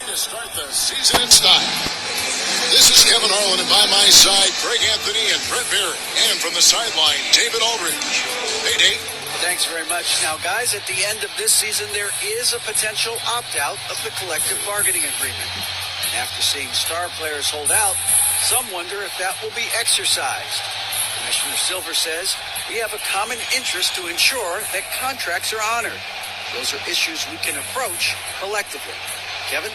To start the season in style. This is Kevin Harlan, and by my side, Greg Anthony and Brett Barrett. And from the sideline, David Aldridge. Hey, Dave. Thanks very much. Now, guys, at the end of this season, there is a potential opt-out of the collective bargaining agreement. And after seeing star players hold out, some wonder if that will be exercised. Commissioner Silver says we have a common interest to ensure that contracts are honored. Those are issues we can approach collectively. Kevin?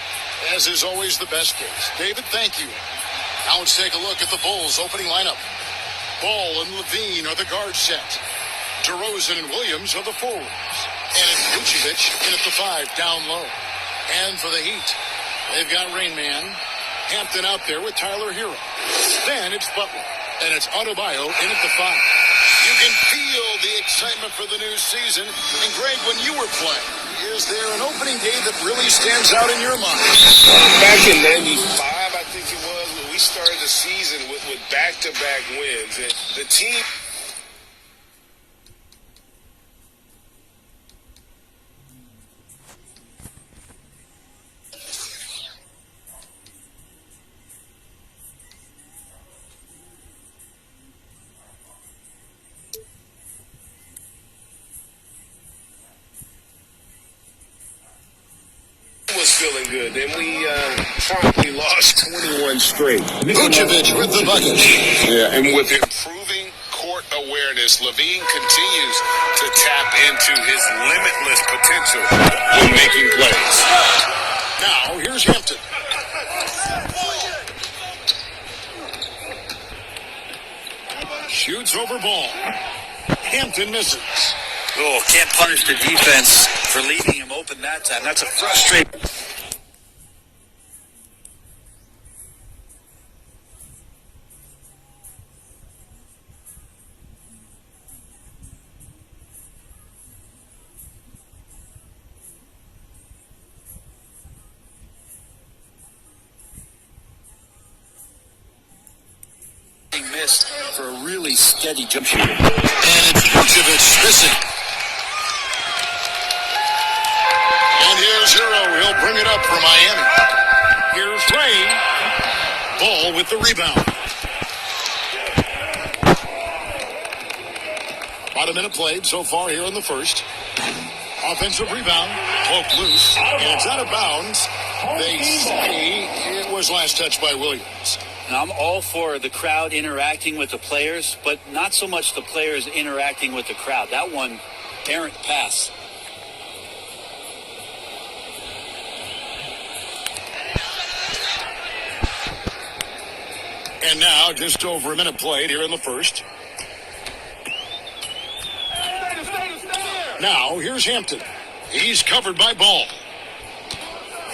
As is always the best case. David, thank you. Now let's take a look at the Bulls' opening lineup. Ball and Levine are the guard set. DeRozan and Williams are the forwards. And it's Vucevic in at the 5, down low. And for the Heat, they've got Rain Man, Hampton out there with Tyler Hero. Then it's Butler, and it's Adebayo in at the 5. You can feel the excitement for the new season. And Greg, when you were playing, is there an opening day that really stands out in your mind? Back in 95, I think it was, when we started the season with back-to-back wins. And the team was feeling good. Then we promptly lost 21 straight. Vucevic with the bucket. Yeah, and with improving court awareness, Levine continues to tap into his limitless potential when making plays. Now, here's Hampton. Shoots over ball. Hampton misses. Oh, can't punish the defense for leaving him open that time. That's a frustrating. Missed for a really steady jump shooter. And it's Vucevic missing. And here's Hero. He'll bring it up for Miami. Here's Ray. Ball with the rebound. About a minute played so far here in the first. Offensive rebound. Poked loose. And it's out of bounds. They say it was last touched by Williams. And I'm all for the crowd interacting with the players, but not so much the players interacting with the crowd. That one, errant pass. And now, just over a minute played here in the first. Now, here's Hampton. He's covered by Ball.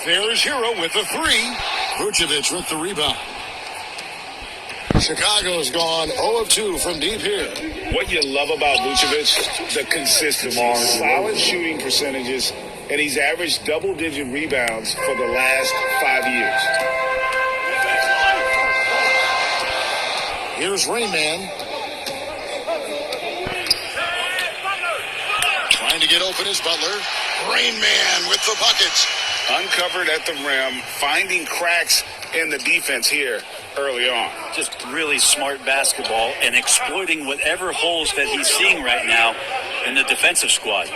There's Hero with the 3. Vucevic with the rebound. Chicago's gone 0 of 2 from deep here. What you love about Vucevic, the consistency, solid shooting percentages, and he's averaged double-digit rebounds for the last 5 years. Here's Rain Man. Trying to get open is Butler. Rain Man with the buckets. Uncovered at the rim, finding cracks in the defense here early on. Just really smart basketball and exploiting whatever holes that he's seeing right now in the defensive squad.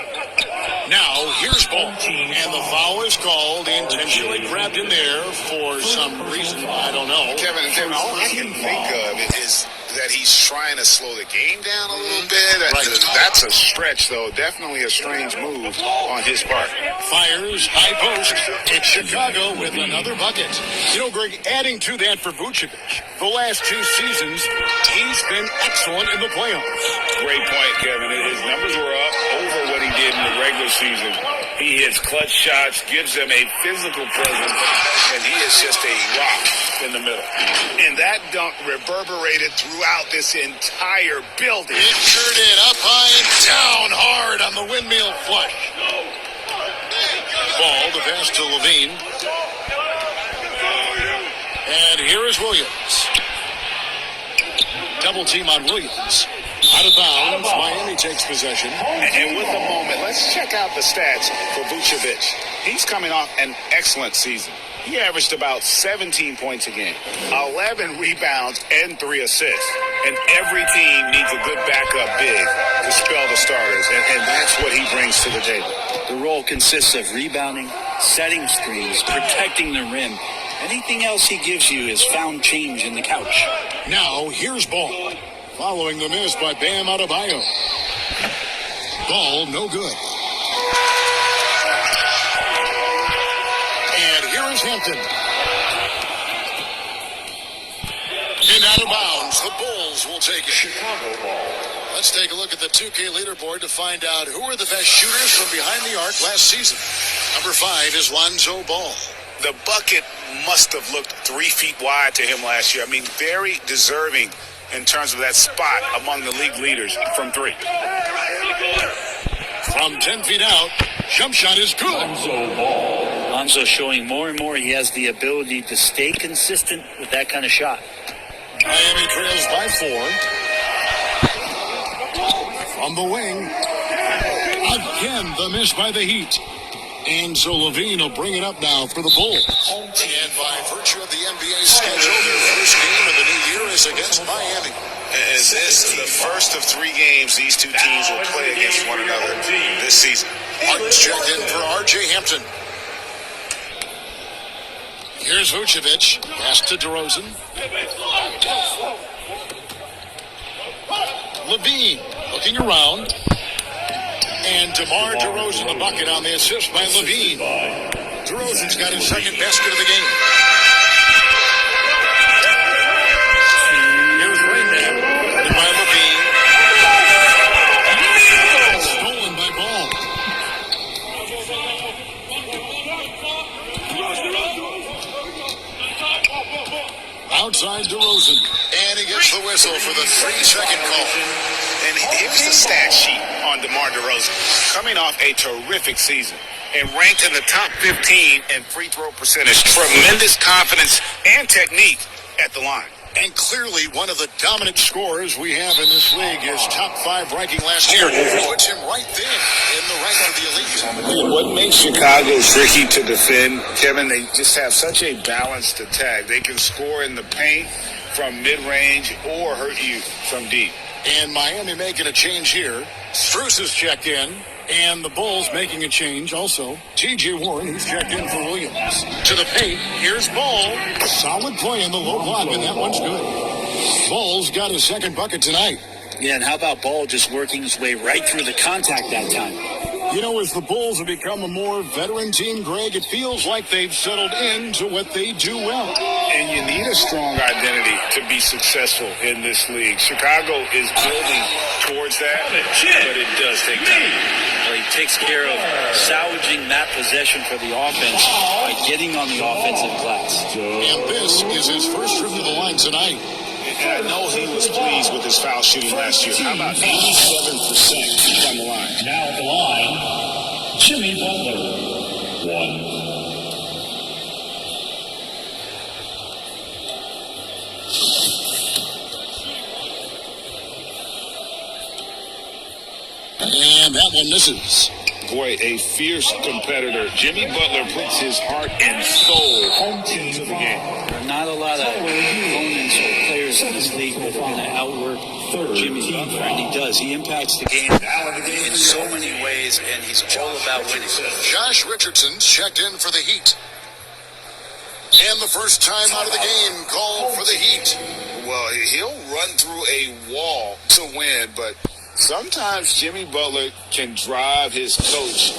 Now, here's Ball. And the foul is called, intentionally grabbed in there for some reason. I don't know. Kevin, all I can think of is that he's trying to slow the game down a little bit. Right. That's a stretch, though. Definitely a strange move on his part. Fires, high post. It's Chicago with another bucket. You know, Greg, adding to that for Vucevic, the last 2 seasons, he's been excellent in the playoffs. Great point, Kevin. His numbers were up over what he did in the regular season. He hits clutch shots, gives them a physical presence, and he is just a rock in the middle. And that dunk reverberated throughout this entire building. It sure did. Up high and down hard on the windmill flush. Ball, the pass to Levine. And here is Williams. Double team on Williams. Out of bounds, Miami takes possession. And with a moment, let's check out the stats for Vucevic. He's coming off an excellent season. he averaged about 17 points a game, 11 rebounds, and 3 assists. And every team needs a good backup big to spell the starters, and that's what he brings to the table. The role consists of rebounding, setting screens, protecting the rim. Anything else he gives you is found change in the couch. Now, here's Ball. Following the miss by Bam Adebayo. Ball, no good. And here is Hampton. And out of bounds, the Bulls will take it. Chicago ball. Let's take a look at the 2K leaderboard to find out who are the best shooters from behind the arc last season. Number 5 is Lonzo Ball. The bucket must have looked 3 feet wide to him last year. I mean, very deserving in terms of that spot among the league leaders from 3. From 10 feet out, jump shot is good. Lonzo Ball. Lonzo showing more and more he has the ability to stay consistent with that kind of shot. Miami trails by 4. From the wing. Again, the miss by the Heat. And so Levine will bring it up now for the Bulls. And by virtue of the NBA schedule, their first game of the new year is against Miami. And this is the first of 3 games these two teams will play against one another this season. Martin's checked in for R.J. Hampton. Here's Vucevic. Pass to DeRozan. Levine looking around. And DeMar DeRozan, the bucket on the assist by Levine. DeRozan's got his second basket of the game. Here's Rainman, guarded by Levine. Stolen by Ball. Outside DeRozan. And he gets the whistle for the 3-second call. And here's the stat sheet on DeMar DeRozan. Coming off a terrific season and ranked in the top 15 in free throw percentage. Tremendous confidence and technique at the line. And clearly one of the dominant scorers we have in this league. His top 5 ranking last year puts him right there in the rank of the elite. What makes Chicago tricky to defend, Kevin, they just have such a balanced attack. They can score in the paint from mid-range or hurt you from deep. And Miami making a change here. Strus is checked in. And the Bulls making a change also. T.J. Warren, who's checked in for Williams. To the paint. Here's Ball. Solid play in the low block, and that one's good. Ball's got his second bucket tonight. Yeah, and how about Ball just working his way right through the contact that time? You know, as the Bulls have become a more veteran team, Greg, it feels like they've settled into what they do well. And you need a strong identity to be successful in this league. Chicago is building towards that, but it does take time. Well, he takes care of salvaging that possession for the offense by getting on the offensive glass. And this is his first trip to the line tonight. And I know he was pleased with his foul shooting last year. How about 87% from the line? Now at the line, Jimmy Butler. 1. And that one misses. Boy, a fierce competitor. Jimmy Butler puts his heart and soul into the game. There are not a lot of opponents or players in this league that are going to outwork Jimmy Butler, and he does. He impacts the game in so many ways, and he's all about winning. Josh Richardson's checked in for the Heat. And the first time out of the game called for the Heat. Well, he'll run through a wall to win, but sometimes Jimmy Butler can drive his coach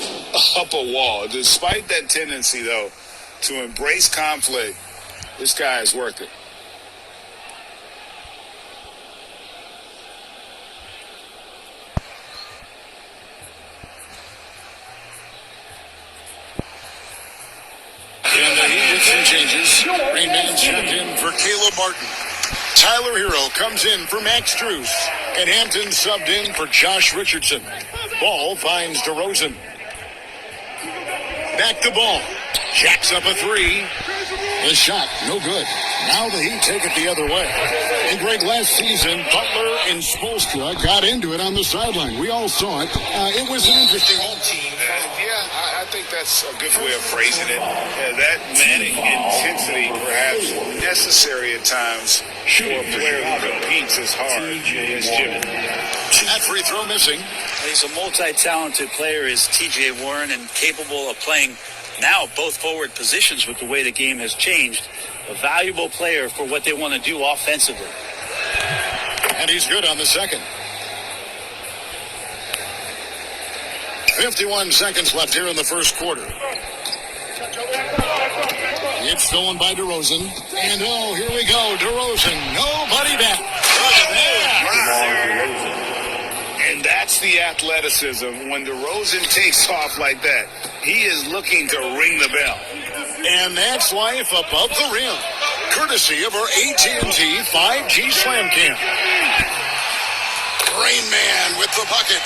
up a wall. Despite that tendency, though, to embrace conflict, this guy is worth it. And the Heat with some changes. Rainman checked in for Caleb Martin. Tyler Hero comes in for Max Strus. And Hampton subbed in for Josh Richardson. Ball finds DeRozan. Back to Ball. Jacks up a 3. The shot, no good. Now the Heat take it the other way. And Greg, last season, Butler and Spoelstra got into it on the sideline. We all saw it. It was an interesting home team. Yeah, I think that's a good way of phrasing it. That manic intensity, perhaps necessary at times for a player who competes as hard as Jimmy. That free throw missing. He's a multi-talented player, is T.J. Warren, and capable of playing now both forward positions with the way the game has changed. A valuable player for what they want to do offensively. And he's good on the second. 51 seconds left here in the first quarter. It's stolen by DeRozan. And oh, here we go. DeRozan, nobody back. And that's the athleticism. When DeRozan takes off like that, he is looking to ring the bell. And that's life above the rim. Courtesy of our AT&T 5G Slam Cam. Rain Man with the bucket.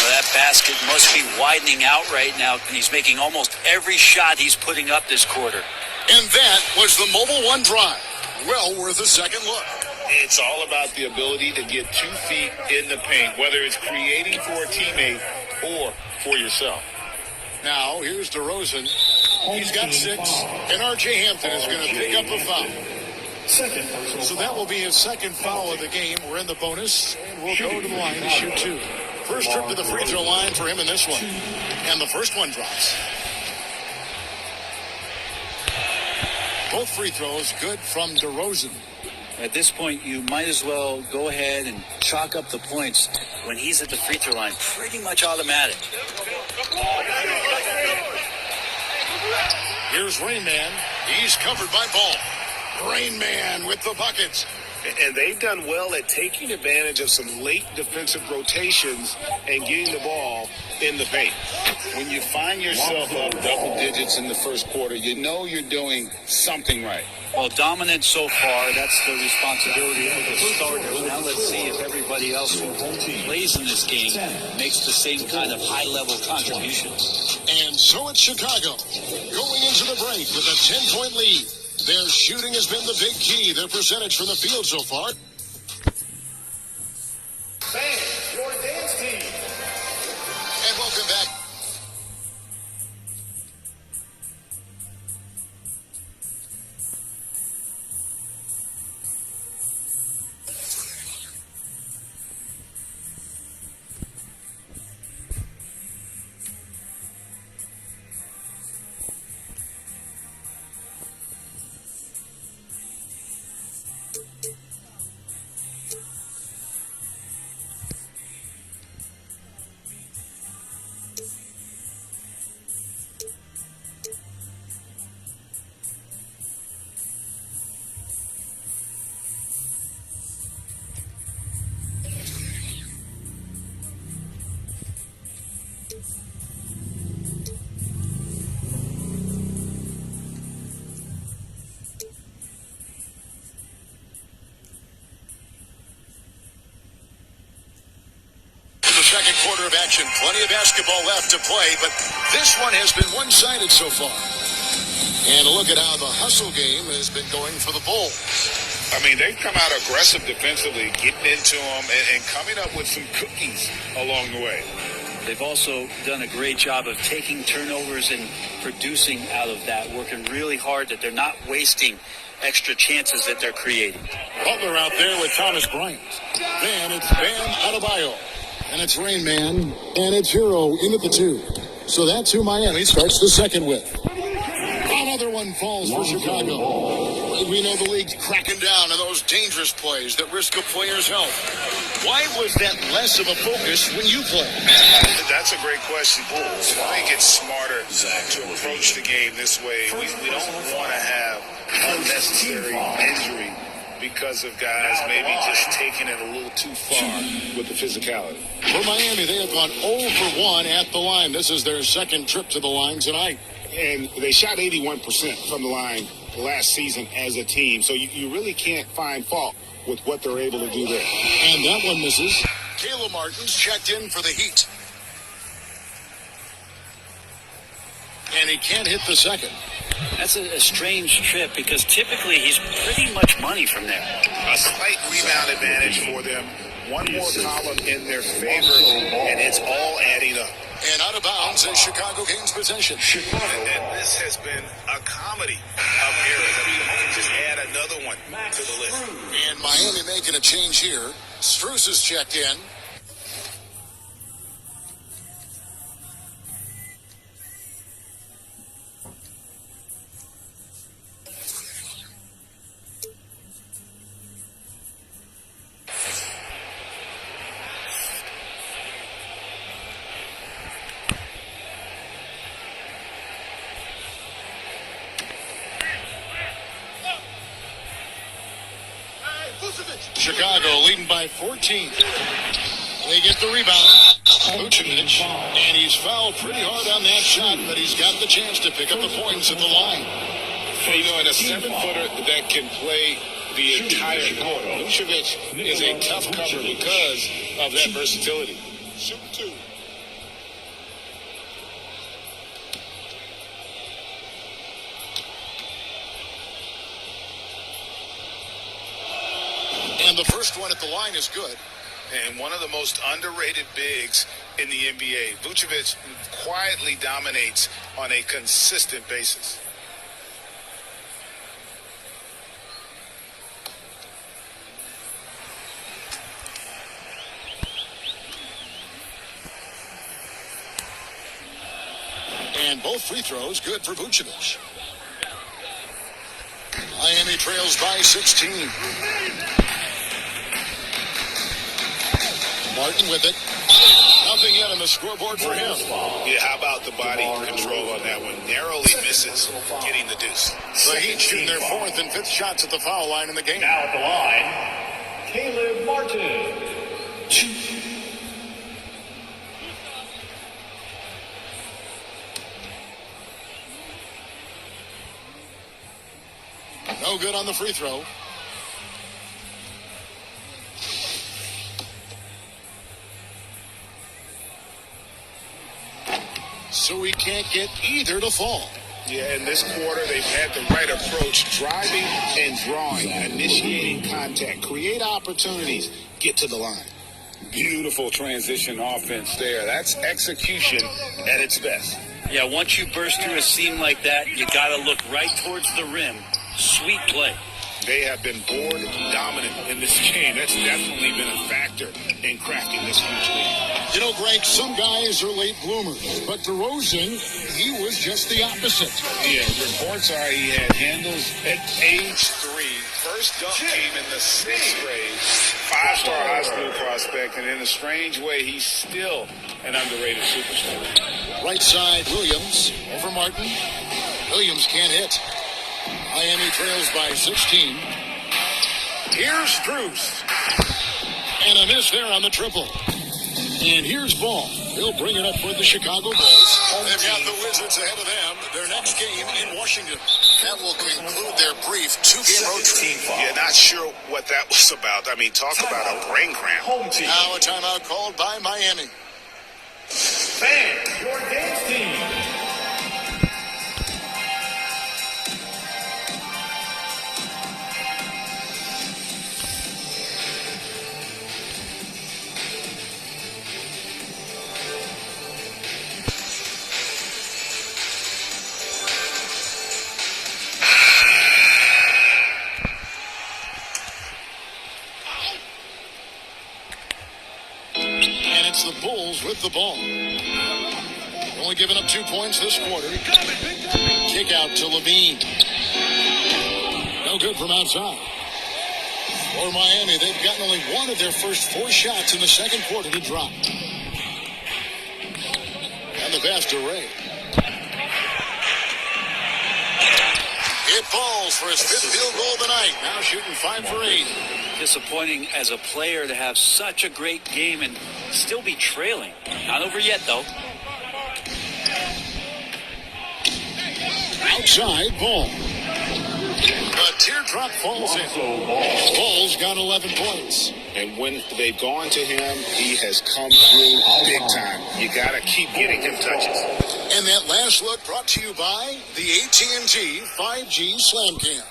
Well, that basket must be widening out right now. He's making almost every shot he's putting up this quarter. And that was the Mobile One drive. Well worth a second look. It's all about the ability to get 2 feet in the paint, whether it's creating for a teammate or for yourself. Now, here's DeRozan. He's got 6, and R.J. Hampton is going to pick up a foul. So that will be his second foul of the game. We're in the bonus, and we'll go to the line to shoot 2. First trip to the free throw line for him in this one. And the first one drops. Both free throws good from DeRozan. At this point, you might as well go ahead and chalk up the points when he's at the free throw line. Pretty much automatic. Here's Rain Man. He's covered by Ball. Rain Man with the buckets. And they've done well at taking advantage of some late defensive rotations and getting the ball in the paint. When you find yourself up double digits in the first quarter, you know you're doing something right. Well, dominant so far. That's the responsibility of the starters. Now let's see if everybody else who plays in this game makes the same kind of high-level contributions. And so it's Chicago going into the break with a 10-point lead. Their shooting has been the big key. Their percentage from the field so far. Fans, your dance team. And welcome back. Second quarter of action. Plenty of basketball left to play, but this one has been one-sided so far. And look at how the hustle game has been going for the Bulls. I mean, they've come out aggressive defensively, getting into them and coming up with some cookies along the way. They've also done a great job of taking turnovers and producing out of that, working really hard that they're not wasting extra chances that they're creating. Butler out there with Thomas Bryant. Then it's Bam Adebayo. And it's Rain Man, and it's Hero into the 2. So that's who Miami starts the second with. Another one falls for Chicago. We know the league's cracking down on those dangerous plays that risk a player's health. Why was that less of a focus when you play? That's a great question. I think it's smarter to approach the game this way. We don't want to have unnecessary injury because of guys maybe just taking it a little too far with the physicality. For Miami, they have gone 0 for 1 at the line. This is their second trip to the line tonight. And they shot 81% from the line last season as a team. So you really can't find fault with what they're able to do there. And that one misses. Caleb Martin's checked in for the Heat. And he can't hit the second. That's a strange trip because typically he's pretty much money from there. A slight rebound advantage for them. One more column in their favor, and it's all adding up. And out of bounds as Chicago gains possession. And this has been a comedy of errors. I mean, you can just add another one to the list. And Miami making a change here. Strus is checked in. Chicago leading by 14. They get the rebound. Vucevic, and he's fouled pretty hard on that shot, but he's got the chance to pick up the points at the line. You know, and a 7-footer that can play the entire court. Vucevic is a tough cover because of that versatility. Shoot two. And the first one at the line is good. And one of the most underrated bigs in the NBA. Vucevic quietly dominates on a consistent basis. And both free throws good for Vucevic. Miami trails by 16. Martin with it. Nothing yet on the scoreboard for him. Yeah, how about the body control on that one? Narrowly misses getting the deuce. The Heat shooting their fourth and fifth shots at the foul line in the game. Now at the line, Caleb Martin. No good on the free throw. So he can't get either to fall. Yeah, in this quarter, they've had the right approach, driving and drawing, initiating contact, create opportunities, get to the line. Beautiful transition offense there. That's execution at its best. Yeah, once you burst through a seam like that, you got to look right towards the rim. Sweet play. They have been board dominant in this game. That's definitely been a factor in cracking this huge lead. You know, Greg, some guys are late bloomers, but DeRozan, he was just the opposite. Yeah, reports are he had handles at age 3. First dunk came in the 6th grade. 5-star high school prospect, and in a strange way, he's still an underrated superstar. Right side, Williams over Martin. Williams can't hit. Miami trails by 16. Here's Strus. And a miss there on the triple. And here's Ball. He'll bring it up for the Chicago Bulls. They've got the Wizards ahead of them. Their next game in Washington. That will conclude their brief 2-game road trip. Yeah, not sure what that was about. I mean, talk about a brain cramp. Now a timeout called by Miami. Fans, your dance team. The Bulls with the ball. Only giving up 2 points this quarter. Kick out to Levine. No good from outside. For Miami, they've gotten only one of their first 4 shots in the second quarter to drop. And the pass to Ray. It falls for his 5th field goal of the night. Now shooting 5 for 8. Disappointing as a player to have such a great game and still be trailing. Not over yet, though. Outside, Ball. A teardrop falls in. Ball's got 11 points. And when they've gone to him, he has come through big time. You got to keep getting him touches. And that last look brought to you by the AT&T 5G Slam Cam.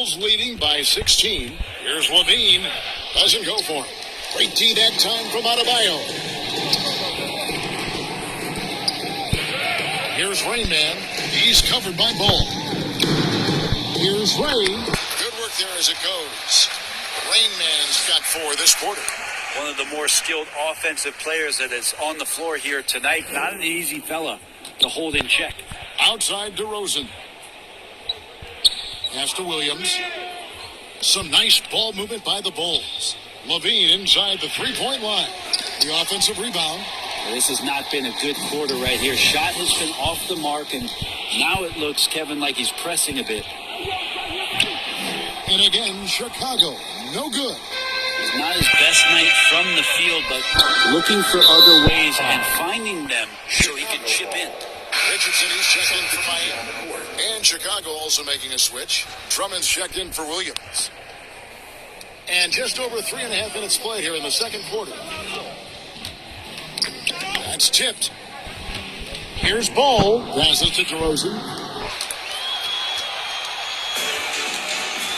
Bulls leading by 16. Here's Levine. Doesn't go for him. Great D that time from Adebayo. Here's Rainman. He's covered by Ball. Here's Ray. Good work there as it goes. Rainman's got 4 this quarter. One of the more skilled offensive players that is on the floor here tonight. Not an easy fella to hold in check. Outside DeRozan. Pass to Williams. Some nice ball movement by the Bulls. Levine inside the three-point line. The offensive rebound. This has not been a good quarter right here. Shot has been off the mark, and now it looks, Kevin, like he's pressing a bit. And again, Chicago. No good. It's not his best night from the field, but looking for other ways and finding them so he can chip in. Richardson, he's checked in for Miami. And Chicago also making a switch. Drummond's checked in for Williams. And just over 3.5 minutes played here in the second quarter. That's tipped. Here's Ball. Passes to DeRozan.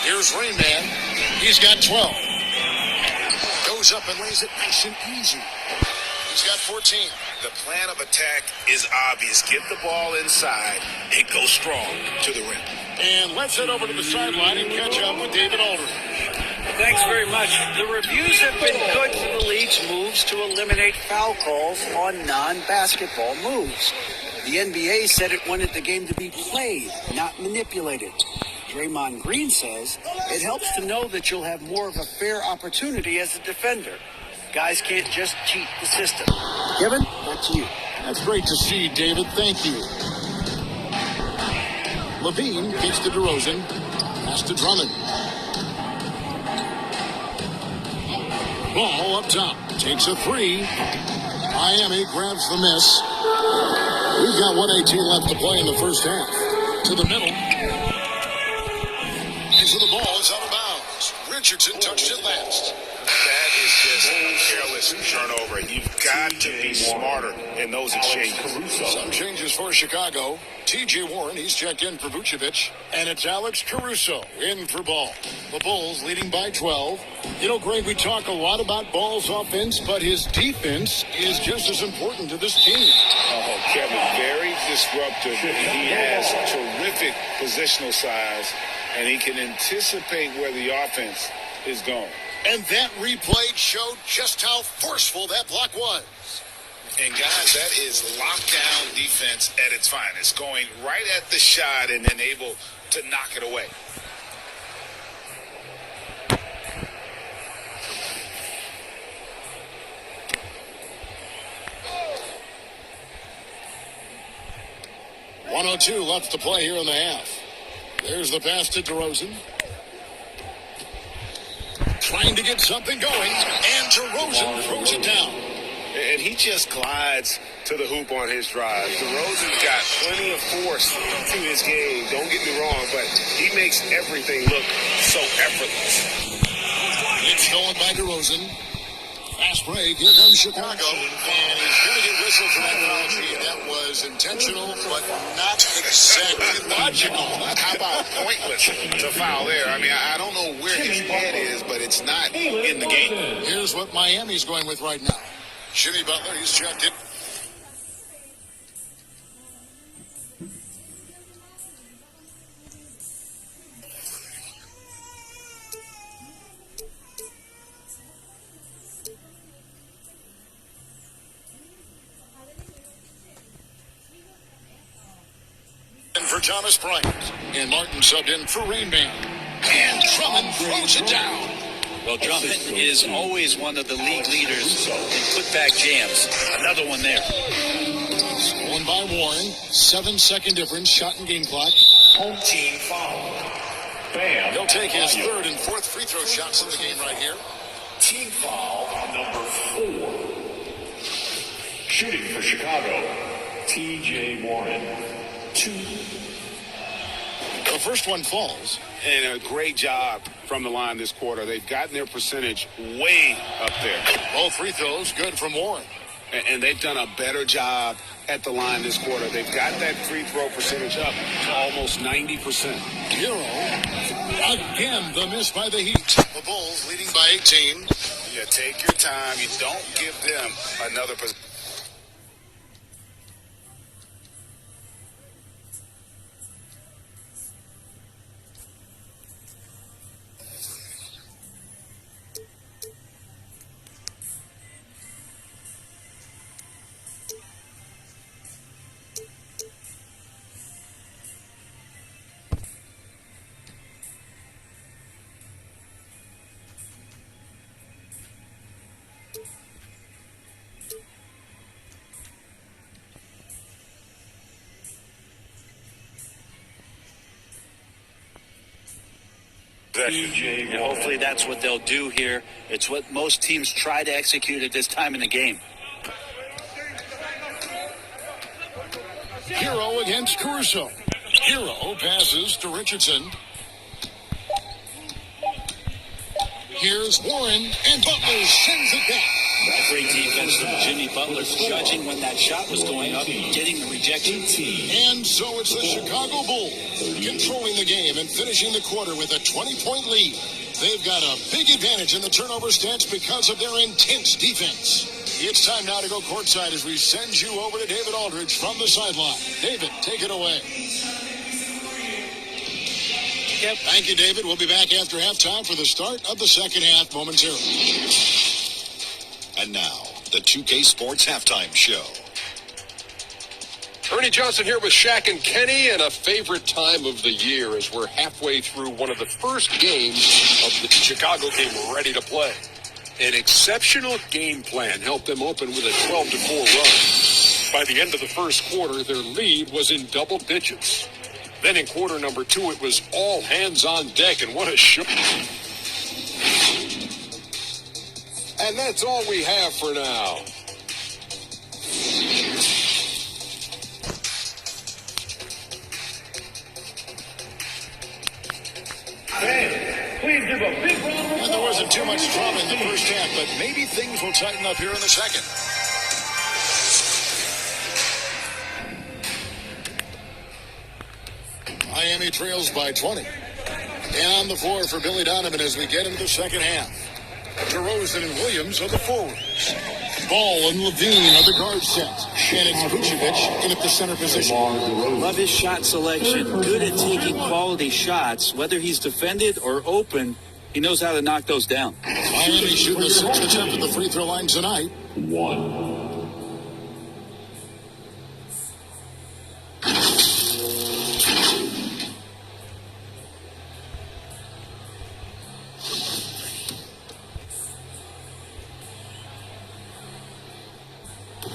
Here's Rainman. He's got 12. Goes up and lays it nice and easy. He's got 14. The plan of attack is obvious. Get the ball inside and go strong to the rim. And let's head over to the sideline and catch up with David Aldridge. Thanks very much. The reviews have been good for the league's moves to eliminate foul calls on non-basketball moves. The NBA said it wanted the game to be played, not manipulated. Draymond Green says it helps to know that you'll have more of a fair opportunity as a defender. Guys can't just cheat the system. Kevin, that's you. That's great to see, David. Thank you. Levine kicks to DeRozan. Pass to Drummond. Ball up top. Takes a 3. Miami grabs the miss. We've got 1:18 left to play in the first half. To the middle. Into the ball. It's out of bounds. Richardson touched it last. That is just a careless turnover. You've got to be smarter in those exchanges. Some changes for Chicago. T.J. Warren, he's checked in for Vucevic. And it's Alex Caruso in for Ball. The Bulls leading by 12. You know, Greg, we talk a lot about Ball's offense, but his defense is just as important to this team. Oh, Kevin, very disruptive. He has terrific positional size, and he can anticipate where the offense is going. And that replay showed just how forceful that block was. And guys, that is lockdown defense at its finest, going right at the shot and then able to knock it away. .102 left to play here in the half. There's the pass to DeRozan. Trying to get something going, and DeRozan throws it down. And he just glides to the hoop on his drive. DeRozan's got plenty of force to his game, don't get me wrong, but he makes everything look so effortless. It's stolen by DeRozan. Fast break, here comes Chicago. And he's going to get whistled for that penalty. That was intentional, but not exactly logical. How about pointless to foul there? I mean, I don't know where his head is, but it's not in the game. Here's what Miami's going with right now. Jimmy Butler, he's checked in. For Thomas Bryant. And Martin subbed in for Rainman. And Drummond throws it down. Well, Drummond is always one of the league leaders in putback jams. Another one there. Stolen by Warren. 7-second difference. Shot and game clock. Home team foul. Bam. He'll take his third and fourth free throw shots in the game right here. Team foul number 4. Shooting for Chicago, T.J. Warren. 2. The first one falls. And a great job from the line this quarter. They've gotten their percentage way up there. Both free throws good from Warren. And they've done a better job at the line this quarter. They've got that free throw percentage up to almost 90%. Hero Again, the miss by the Heat. The Bulls leading by 18. Yeah, take your time. You don't give them another position. And hopefully that's what they'll do here. It's what most teams try to execute at this time in the game. Hero against Caruso. Hero passes to Richardson. Here's Warren, and Butler sends it back. A great defense from Jimmy Butler, judging when that shot was going up, getting the rejection. And so it's the Chicago Bulls controlling the game and finishing the quarter with a 20-point lead. They've got a big advantage in the turnover stats because of their intense defense. It's time now to go courtside as we send you over to David Aldridge from the sideline. David, take it away. Yep. Thank you, David. We'll be back after halftime for the start of the second half momentarily. And now, the 2K Sports Halftime Show. Ernie Johnson here with Shaq and Kenny, and a favorite time of the year as we're halfway through one of the first games of the Chicago game we're ready to play. An exceptional game plan helped them open with a 12-4 run. By the end of the first quarter, their lead was in double digits. Then in quarter number 2, it was all hands on deck, and what a show. And that's all we have for now. Please give a big round of applause. And there wasn't too much drama in the first half, but maybe things will tighten up here in the second. Miami trails by 20. And on the floor for Billy Donovan as we get into the second half. DeRozan and Williams are the forwards. Ball and Levine are the guard set. Shannon Vucevic in at the center position. Love his shot selection. Good at taking quality shots. Whether he's defended or open, he knows how to knock those down. Miami shooting a 6th attempt at the free throw line tonight. 1.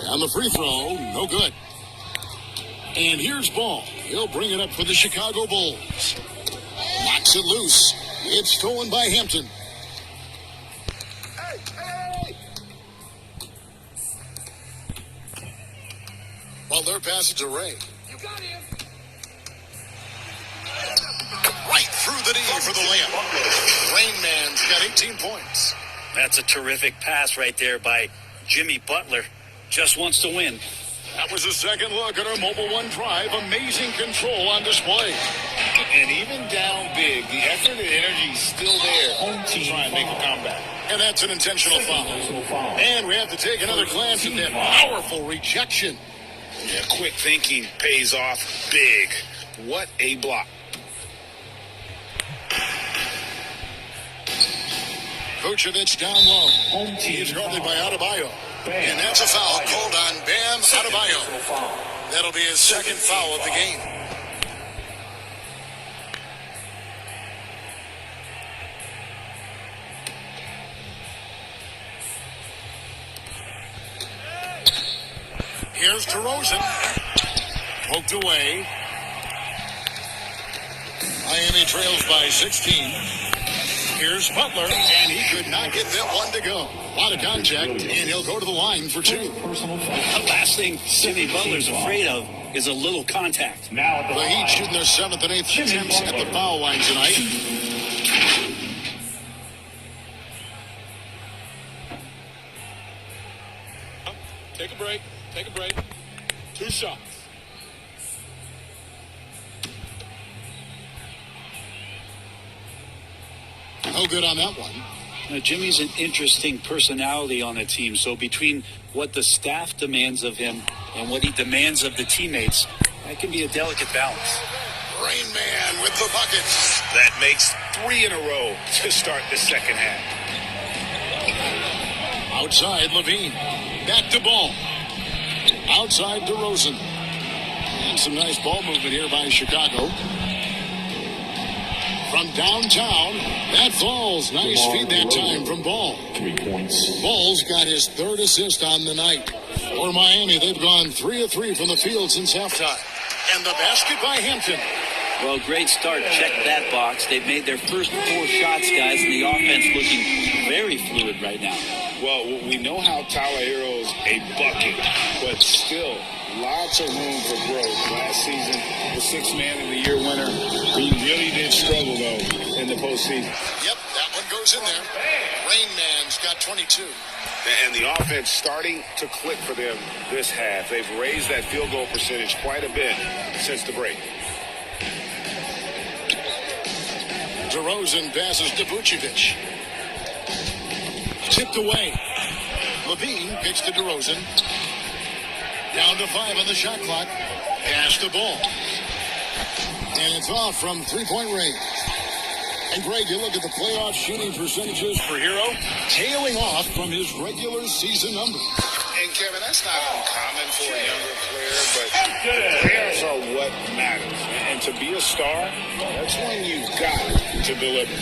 On the free throw, no good. And here's Ball. He'll bring it up for the Chicago Bulls. Knocks it loose. It's stolen by Hampton. Butler passes to Ray. You got him. Right through the knee for the layup. Rain Man's got 18 points. That's a terrific pass right there by Jimmy Butler. Just wants to win. That was a second look at our Mobile One Drive. Amazing control on display. And even down big, the effort and energy is still there to try and make a comeback. And that's an intentional foul. And we have to take another glance at that powerful rejection. Yeah, quick thinking pays off big. What a block. Vucevic down low. He's guarded by Adebayo. And that's a foul called on Bam Adebayo. That'll be his second foul of the game. Here's DeRozan. Poked away. Miami trails by 16. Here's Butler, and he could not get that one to go. A lot of contact, and he'll go to the line for 2. The last thing Jimmy Butler's afraid of is a little contact. Now at The Heat shooting their 7th and 8th attempts at the foul line tonight. Take a break. Take a break. 2 shots. No good on that one. Now, Jimmy's an interesting personality on the team, so between what the staff demands of him and what he demands of the teammates, that can be a delicate balance. Rain Man with the bucket. That makes 3 in a row to start the second half. Outside, Levine. Back to Ball. Outside, DeRozan. And some nice ball movement here by Chicago. From downtown, that falls. Nice feed that time from Ball. 3 points. Ball's got his 3rd assist on the night. For Miami, they've gone 3 of 3 from the field since halftime. And the basket by Hampton. Well, great start. Check that box. They've made their first 4 shots, guys, and the offense looking very fluid right now. Well, we know how Tyler Hero's a bucket, but still lots of room for growth. Last season, the 6th Man of the Year winner. He really did struggle, though, in the postseason. Yep, that one goes in there. Rain Man's got 22. And the offense starting to click for them this half. They've raised that field goal percentage quite a bit since the break. DeRozan passes to Vucevic. Tipped away. Levine kicks to DeRozan. Down to 5 on the shot clock. Pass the ball. And it's off from 3-point range. And Greg, you look at the playoff shooting percentages for Hero, tailing off from his regular season number. And Kevin, that's not uncommon for a younger player, but players are what matters. And to be a star, that's when you've got to deliver.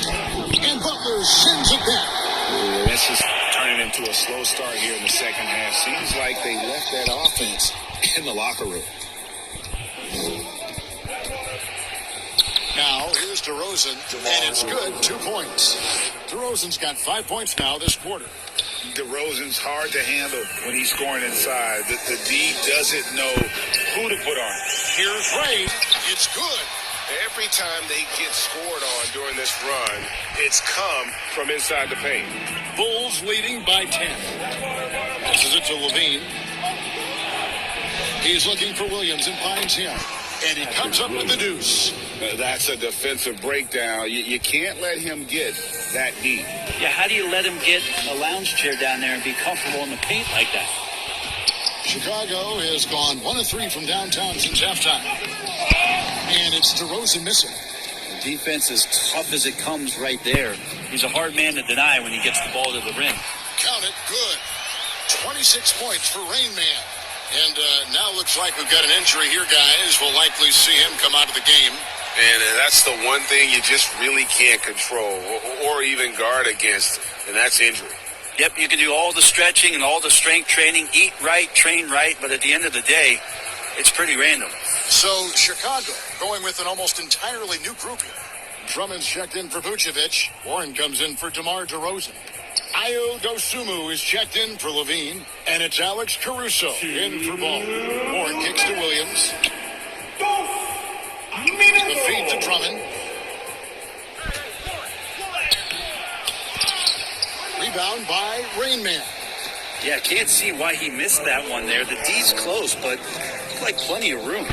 And Butler sends it back. This is turning into a slow start here in the second half. Seems like they left that offense in the locker room. Now, here's DeRozan, and it's good, 2 points. DeRozan's got 5 points now this quarter. DeRozan's hard to handle when he's scoring inside. The D doesn't know who to put on. Here's Ray. It's good. Every time they get scored on during this run, it's come from inside the paint. Bulls leading by 10. Passes it to Levine. He's looking for Williams and finds him. And he comes up with the deuce. That's a defensive breakdown. You can't let him get that deep. Yeah, how do you let him get a lounge chair down there and be comfortable in the paint like that? Chicago has gone 1 of 3 from downtown since halftime. And it's DeRozan missing. The defense is tough as it comes right there. He's a hard man to deny when he gets the ball to the rim. Count it, good. 26 points for Rain Man. And now looks like we've got an injury here, guys. We'll likely see him come out of the game. And that's the one thing you just really can't control or even guard against, and that's injury. Yep, you can do all the stretching and all the strength training, eat right, train right, but at the end of the day, it's pretty random. So Chicago going with an almost entirely new group here. Drummond's checked in for Vucevic. Warren comes in for DeMar DeRozan. Ayo Dosunmu is checked in for Levine. And it's Alex Caruso in for Ball. Warren kicks to Williams. The feed to Drummond. Rebound by Rain Man. Yeah, can't see why he missed that one there. The D's close, but looked like plenty of room.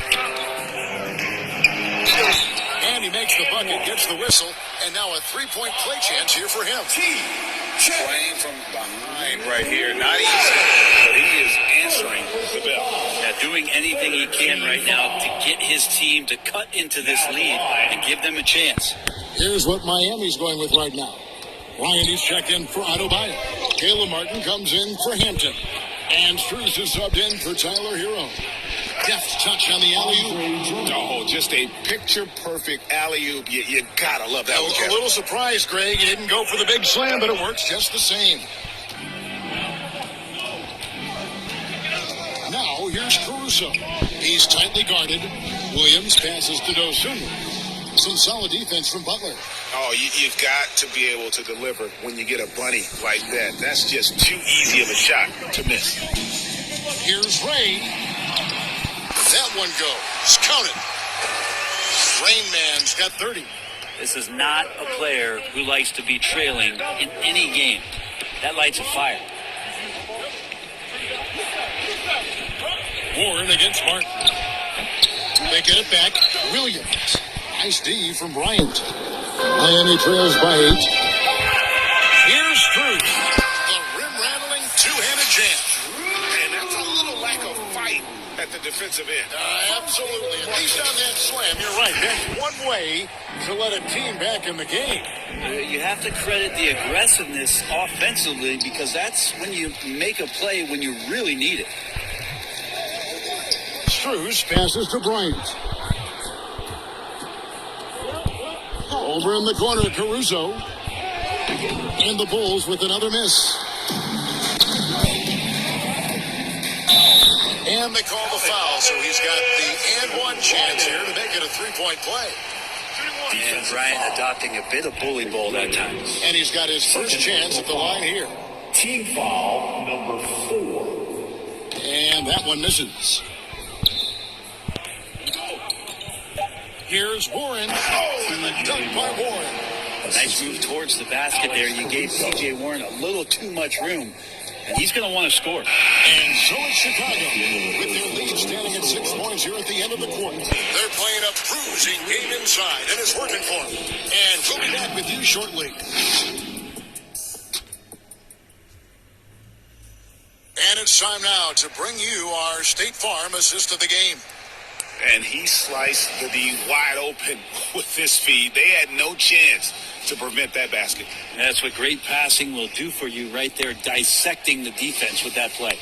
And he makes the bucket, gets the whistle, and now a 3-point play chance here for him. Playing from behind right here. Not easy, but he is answering the bell. Yeah, doing anything he can right now to get his team to cut into this lead and give them a chance. Here's what Miami's going with right now. Ryan is checked in for Adebayo. Caleb Martin comes in for Hampton. And Struz is subbed in for Tyler Hero. Deft touch on the alley-oop. Oh, just a picture-perfect alley-oop. You gotta love that one, A Kevin. little surprised, Greg. He didn't go for the big slam, but it works just the same. Now, here's Caruso. He's tightly guarded. Williams passes to Dosunmu. Some solid defense from Butler. Oh, you've got to be able to deliver when you get a bunny like that. That's just too easy of a shot to miss. Here's Ray. That one goes. Count it. Rain Man's got 30. This is not a player who likes to be trailing in any game. That lights a fire. Warren against Martin. They get it back. Williams. Nice D from Bryant. Miami trails by 8. Here's Struz. The rim-rattling two-handed jam. And that's a little lack of fight at the defensive end. Absolutely. At least on that slam, you're right. That's one way to let a team back in the game. You have to credit the aggressiveness offensively because that's when you make a play when you really need it. Struz passes to Bryant. Over in the corner, Caruso. And the Bulls with another miss. And they call the foul, so he's got the and one chance here to make it a three-point play. And Bryant adopting a bit of bully ball that time. And he's got his first chance at the line here. Team foul number 4. And that one misses. Here's Warren. Oh, and the dunk by Warren. Nice move towards the basket there. You gave T.J. Warren a little too much room, and he's going to want to score. And so is Chicago, with their lead standing at 6 points here at the end of the quarter. They're playing a bruising game inside, and it's working for them. And we'll be back with you shortly. And it's time now to bring you our State Farm assist of the game. And he sliced the D wide open with this feed. They had no chance to prevent that basket. That's what great passing will do for you right there, dissecting the defense with that play.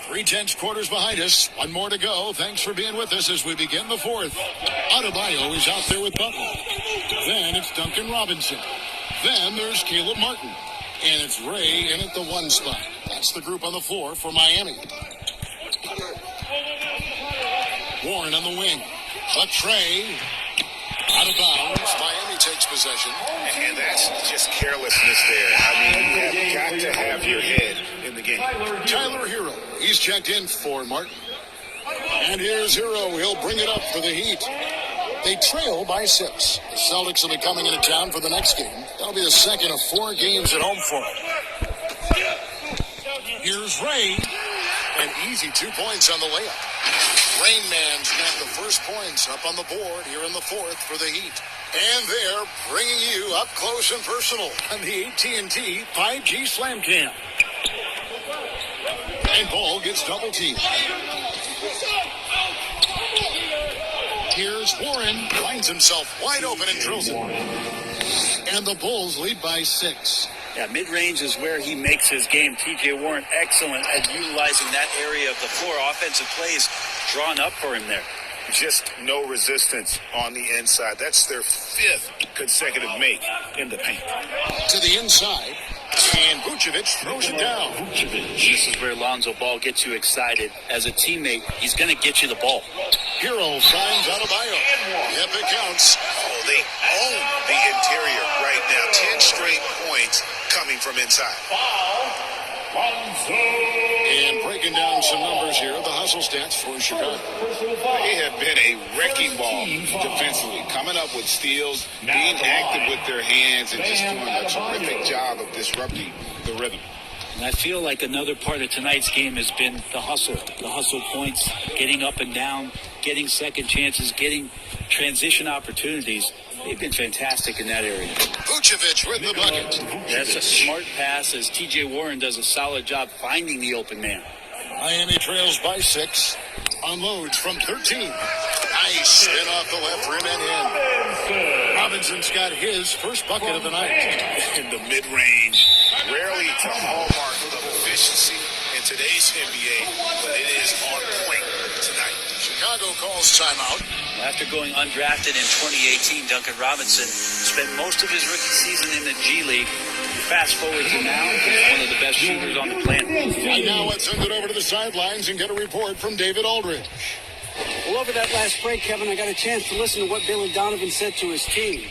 3/10 quarters behind us. One more to go. Thanks for being with us as we begin the fourth. Adebayo is out there with Butler. Then it's Duncan Robinson. Then there's Caleb Martin. And it's Ray in at the 1 spot. That's the group on the floor for Miami. Warren on the wing. But Trey out of bounds. Miami takes possession. And that's just carelessness there. I mean, you have got to have your head in the game. Tyler Hero. He's checked in for Martin. And here's Hero. He'll bring it up for the Heat. They trail by 6. The Celtics will be coming into town for the next game. That'll be the second of 4 games at home for them. Here's Ray. An easy 2 points on the layup. Rain Man's got the first points up on the board here in the fourth for the Heat. And they're bringing you up close and personal on the AT&T 5G Slam Cam. And Ball gets double teamed. Here's Warren. Finds himself wide open and drills it. And the Bulls lead by 6. Yeah, mid-range is where he makes his game. T.J. Warren, excellent at utilizing that area of the floor. Offensive plays drawn up for him there. Just no resistance on the inside. That's their 5th consecutive make in the paint. To the inside. And Vucevic throws it down. This is where Lonzo Ball gets you excited. As a teammate, he's going to get you the ball. Hero finds Adebayo. Yep, it counts. Oh, they own the interior right now. 10 straight points coming from inside. And breaking down some numbers here, the hustle stats for Chicago. They have been a wrecking ball defensively, coming up with steals, being active with their hands, and just doing a terrific job of disrupting the rhythm. And I feel like another part of tonight's game has been the hustle points, getting up and down, getting second chances, getting transition opportunities. They've been fantastic in that area. Vucevic with the bucket. That's a smart pass as T.J. Warren does a solid job finding the open man. Miami trails by 6. Unloads from 13. Nice spin off the left rim and in. Robinson's got his first bucket of the night. In the mid-range, rarely the hallmark of efficiency in today's NBA, but it is on point tonight. Chicago calls timeout. After going undrafted in 2018, Duncan Robinson spent most of his rookie season in the G League. Fast forward to now, he's one of the best shooters on the planet. And now let's send it over to the sidelines and get a report from David Aldridge. Well, over that last break, Kevin, I got a chance to listen to what Billy Donovan said to his team.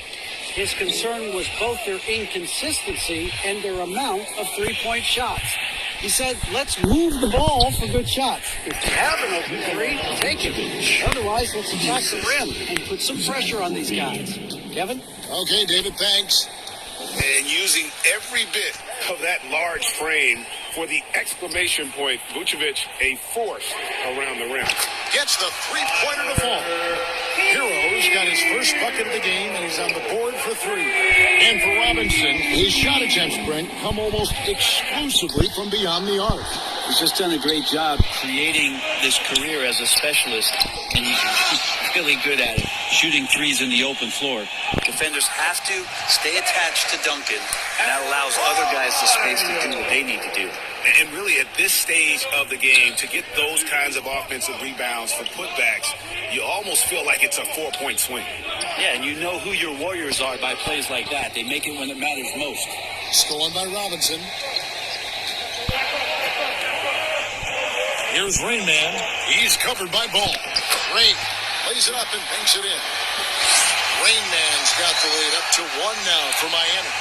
His concern was both their inconsistency and their amount of three-point shots. He said, let's move the ball for good shots. If you have an open three, take it. Otherwise, let's attack the rim and put some pressure on these guys. Kevin? Okay, David, thanks. And using every bit of that large frame for the exclamation point, Vucevic, a force around the rim. Gets the three-pointer to fall. Hero's got his first bucket of the game, and he's on the board for 3. And for Robinson, his shot attempts, Brent, come almost exclusively from beyond the arc. He's just done a great job creating this career as a specialist, and he's really good at it, shooting threes in the open floor. Defenders have to stay attached to Duncan, and that allows other guys the space to do what they need to do. And really, at this stage of the game, to get those kinds of offensive rebounds for putbacks, you almost feel like it's a 4-point swing. Yeah, and you know who your warriors are by plays like that. They make it when it matters most. Stolen by Robinson. Here's Rain Man. He's covered by Ball. Rain lays it up and banks it in. Rain Man's got the lead up to 1 now for Miami.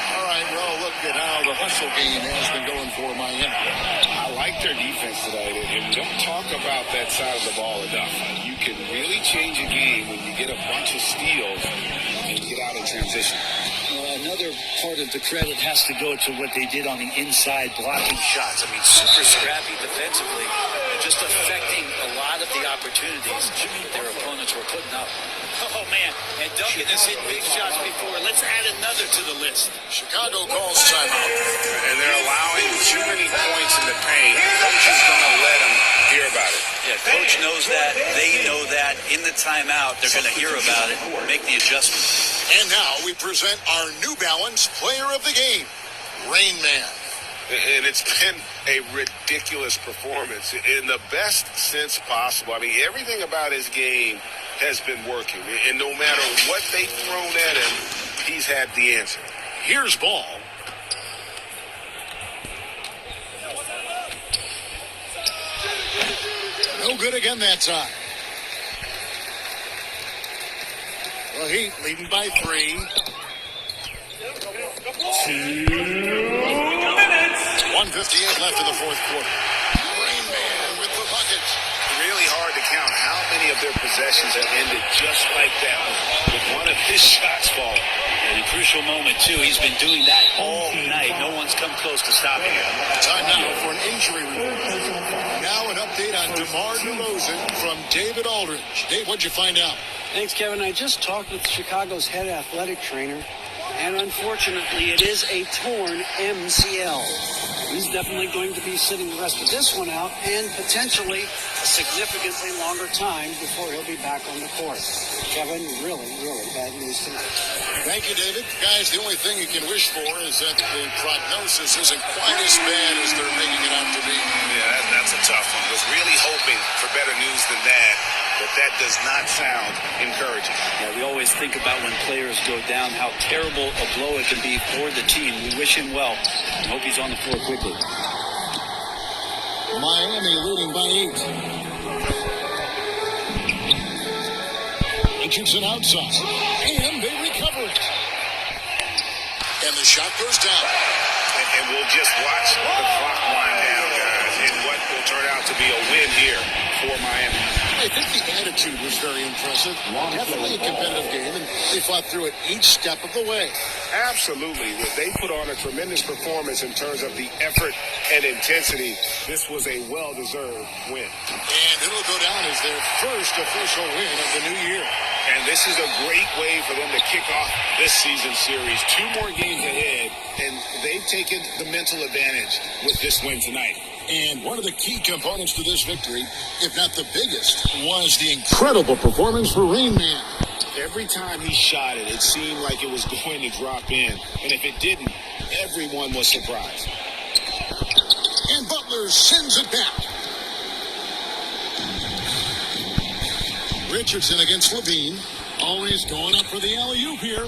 All right, well, look at how the hustle game has been going for Miami. I like their defense tonight, and don't talk about that side of the ball enough. You can really change a game when you get a bunch of steals and get out in transition. Another part of the credit has to go to what they did on the inside blocking shots. I mean, super scrappy defensively and just affecting a lot of the opportunities their opponents were putting up. Oh, man, and Duncan has hit big shots before. Let's add another to the list. Chicago calls timeout. And they're allowing too many points in the paint. Coach is going to let them hear about it. Yeah, coach knows that. They know that. In the timeout, they're going to hear about it, make the adjustment. And now we present our New Balance player of the game, Rain Man. And it's been a ridiculous performance in the best sense possible. I mean, everything about his game has been working. And no matter what they've thrown at him, he's had the answer. Here's Ball. No good again that time. Well, Heat leading by 3. 2 minutes. 1:58 left in the fourth quarter. Rain Man with the bucket. Really hard to count how many of their possessions have ended just like that one, with one of his shots falling. And a crucial moment, too. He's been doing that all night. No one's come close to stopping him. Time now for an injury report. Now an update on DeMar DeRozan from David Aldridge. Dave, what'd you find out? Thanks, Kevin. I just talked with Chicago's head athletic trainer, and unfortunately, it is a torn MCL. He's definitely going to be sitting the rest of this one out and potentially a significantly longer time before he'll be back on the court. Kevin, really, really bad news tonight. Thank you, David. Guys, the only thing you can wish for is that the prognosis isn't quite as bad as they're making it out to be. Yeah, that's a tough one. Was really hoping for better news than that, but that does not sound encouraging. Yeah, we always think about when players go down, how terrible a blow it can be for the team. We wish him well and hope he's on the floor quickly. Miami leading by 8. Richardson outside, and they recover it. And the shot goes down. And we'll just watch the clock wind down, guys, in what will turn out to be a win here for Miami. I think the attitude was very impressive. Definitely a competitive game, and they fought through it each step of the way. Absolutely. They put on a tremendous performance in terms of the effort and intensity. This was a well-deserved win. And it'll go down as their first official win of the new year. And this is a great way for them to kick off this season series. 2 more games ahead, and they've taken the mental advantage with this win tonight. And one of the key components to this victory, if not the biggest, was the incredible performance for Rain Man. Every time he shot it, it seemed like it was going to drop in. And if it didn't, everyone was surprised. And Butler sends it back. Richardson against Levine. Always going up for the alley-oop here.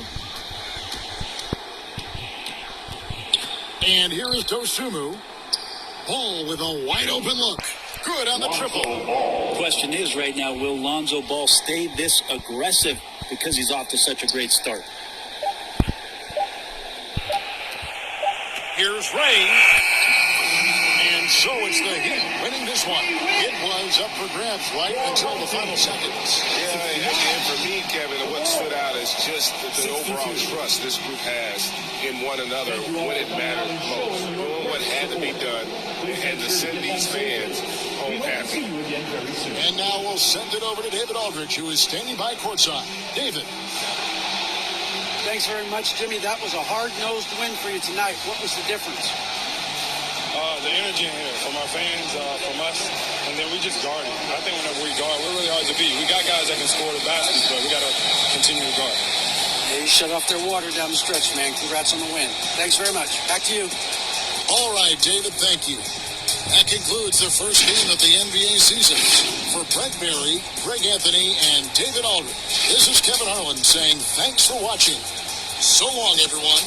And here is Dosunmu. Ball with a wide-open look. Good on the triple. Question is right now, will Lonzo Ball stay this aggressive because he's off to such a great start? Here's Ray. And so it's the Heat winning this one. It was up for grabs right until the final seconds. Yeah, and for me, Kevin, what stood out is just the overall trust this group has in one another when it mattered most. Doing what had to be done and to send these fans home happy. And now we'll send it over to David Aldridge, who is standing by courtside. David. Thanks very much, Jimmy. That was a hard-nosed win for you tonight. What was the difference? The energy in here from our fans, from us, and then we just guard it. I think whenever we guard, we're really hard to beat. We got guys that can score the baskets, but we got to continue to guard. They shut off their water down the stretch, man. Congrats on the win. Thanks very much. Back to you. All right, David, thank you. That concludes the first game of the NBA season. For Brent Berry, Greg Anthony, and David Aldridge, this is Kevin Harlan saying thanks for watching. So long, everyone.